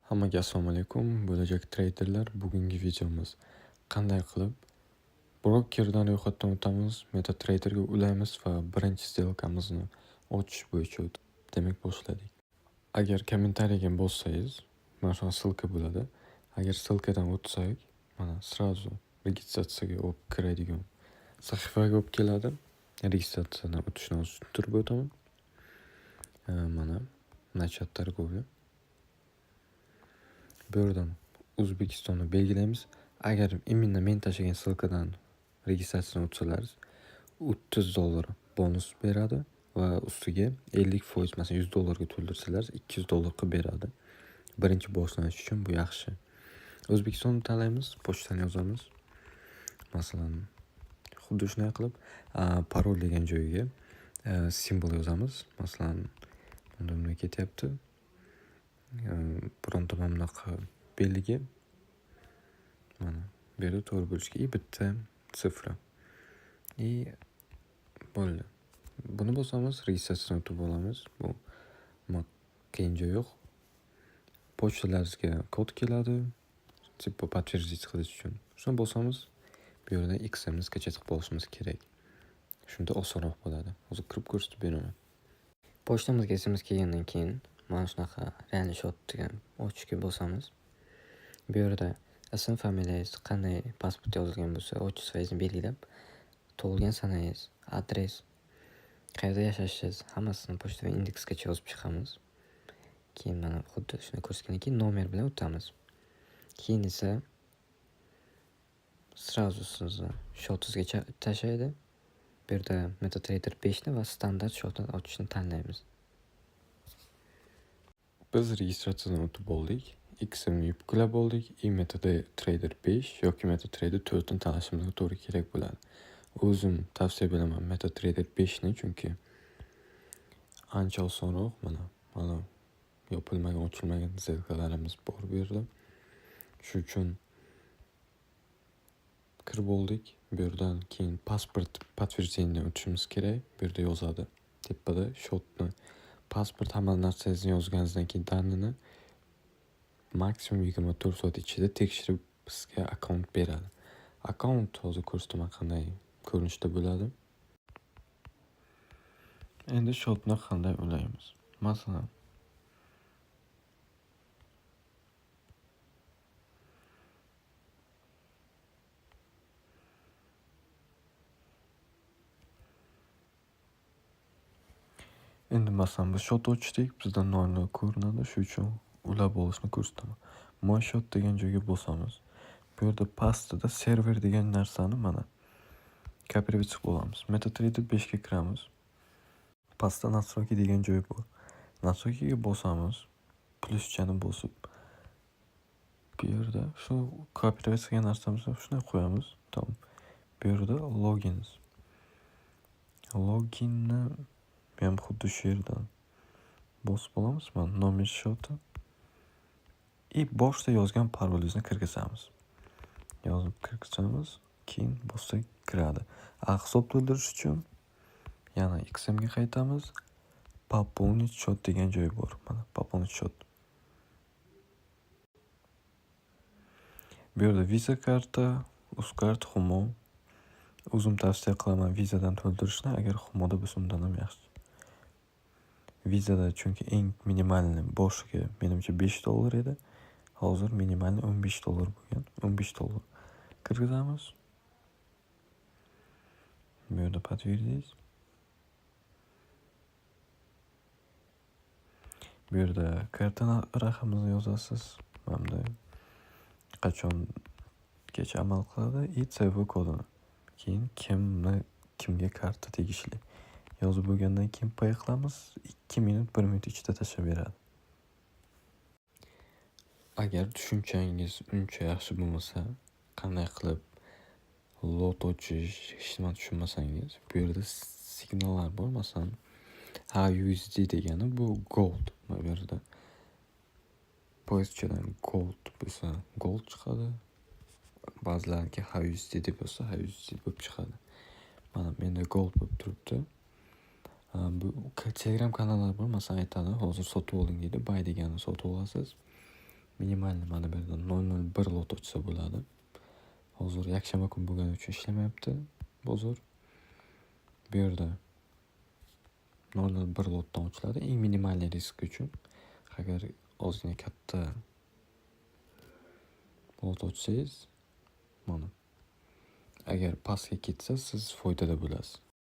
Hammaga assalomu alaykum. Bo'lajak treyderlar, bugungi videomiz qanday qilib brokerdan ro'yxatdan o'tamiz, MetaTraderga ulaymiz va birinchi сделкamizni ochish bo'yicha demak boshladik. Agar kommentariyaga bossangiz, mana shu ссылка bo'ladi. Agar ссылкаdan o'tsak, mana сразу registratsiyaga olib kiradigan sahifaga olib keladi. Registratsiyadan o'tishni tushuntirib o'taman. Mana начать торговля. Bu yerdan O'zbekistonni belgilaymiz. Agar именно men tashlagan ссылкаdan registratsiyadan o'tsalaringiz $30 bonus beradi va ustiga 50%, masalan $100 to'ldirsalaringiz $200 qilib beradi. Birinchi boshlanish uchun bu yaxshi. O'zbekistonni tanlaymiz, pochtani yozamiz. Masalan, xuddi shunday qilib parol degan joyga simbol yozamiz. Masalan, bunda ketyapti. Bironta mana bunaqa belgi. Mana bu yerda to'g'ri bo'lishga bitta sifra. Bo'ldi. Buni bosamiz, registratsiyadan o'tib olamiz. Bu qiyin joy yo'q. Pochtalaringizga kod keladi. Tipo подтвердить qilish uchun. Shuni bosamiz. Bu yerda XMni skachat qilib olishimiz kerak. Shunda osonroq bo'ladi. Hozir kirib ko'rsatib beraman. Pochtamizga SMS kelgandan keyin mana shunaqa real shot degan ochishga bosamiz. Bu yerda ism, familiyangiz, qanday pasport yozilgan bo'lsa, ochish foizini belgilab, tug'ilgan sanangiz, adres, qayerda yashashingiz hammasini pochtaga indeksgacha yozib chiqamiz. Keyin mana xuddi shuni ko'rsatgandan keyin nomer bilan o'tamiz. Keyin esa сразу sizni shotingizga tashlaydi. Bu yerda MetaTrader 5 ni va standart shotni ochishni tanlaymiz. Biz registratsiyadan o'tib oldik. XMni yuklab oldik. MetaTrader 5 yoki MetaTrader 4 ni tanlashimizga to'g'ri kerak bo'ladi. O'zim tavsiya beraman MetaTrader 5 ni, chunki ancha osonroq. Mana yopilmagan, ochilmagan сделкаlarimiz bor bu yerda. Shu uchun kirib oldik. Bu yerdan keyin pasport подтверждениеdan o'tishimiz kerak. Bu yerda yozadi. Tepada shotni, pasport, hamma narsangizni yozganingizdan keyin danini maksimum 24 soat ichida tekshirib bizga akkaunt beradi. Akkaunt hozir ko'rsataman qanday ko'rinishda bo'ladi. Endi shotni qanday ulaymiz? Masalan, biz shot ochdik, bizdan noylar ko'rinadi, shu uchun ulab olishni ko'rsataman. My shot degan joyga bosamiz. Bu yerda pastida server degan narsani mana kopировать qilib olamiz. MetaTrader 5 ga kiramiz. Pastda настройки degan joy bor. Настройкиga bosamiz. Pluschani bosib, bu yerda shu kopировать qilgan narsamizni shunday qo'yamiz. Tamam. Bu yerda logins. Loginni ham xuddi shu yerdan bosib olamiz. Mana nomer shoti. Boshda yozgan parolingizni kirgizamiz. Yozib kirgizamiz, keyin bossak kiradi. Hisob to'ldirish uchun yana XM ga qaytamiz. Пополнить счет degan joy bor. Mana пополнить счет. Bu yerda Visa karta, Uzcard, Humo. O'zim tavsiya qilaman Visadan to'ldirishni, agar Humoda bo'lsa undan ham yaxshi. Visada chunki eng minimalni boshiga menimcha $5 edi. Hozir minimalni $15 bo'lgan. $15 kirgizamiz. Bu yerda подтвердить. Bu yerda karta raqamini yozasiz. Hamda qachongacha amal qiladi и CV kodini. Keyin kimga karta tegishli yozib bo'lgandan keyin pay qilamiz. 2 minut 1 minut ichida tashlab beradi. Agar tushunchangiz uncha yaxshi bo'lmasa, qanday qilib lot ochish hech nima tushunmasangiz, bu yerda signallar bor. Masalan, USD degani bu gold. Bu yerda poizchadan gold bo'lsa gold chiqadi. Ba'zilarga USD deb bo'lsa USD bo'lib chiqadi. Mana menda gold bo'lib turibdi. Bu Telegram kanallar bor. Masalan, aytadi, hozir sotib oling deydi. Buy deganini sotib olasiz. minimalni mana bu yerda 001 lot ochsa bo'ladi. Hozir yakshanba kun bo'lgani uchun ishlamayapti bozor. Bu yerda 001 lotdan ochiladi eng minimalniy risk uchun. Agar ozgina katta lot ochsangiz, mana agar pastga ketsa siz foydada bo'lasiz.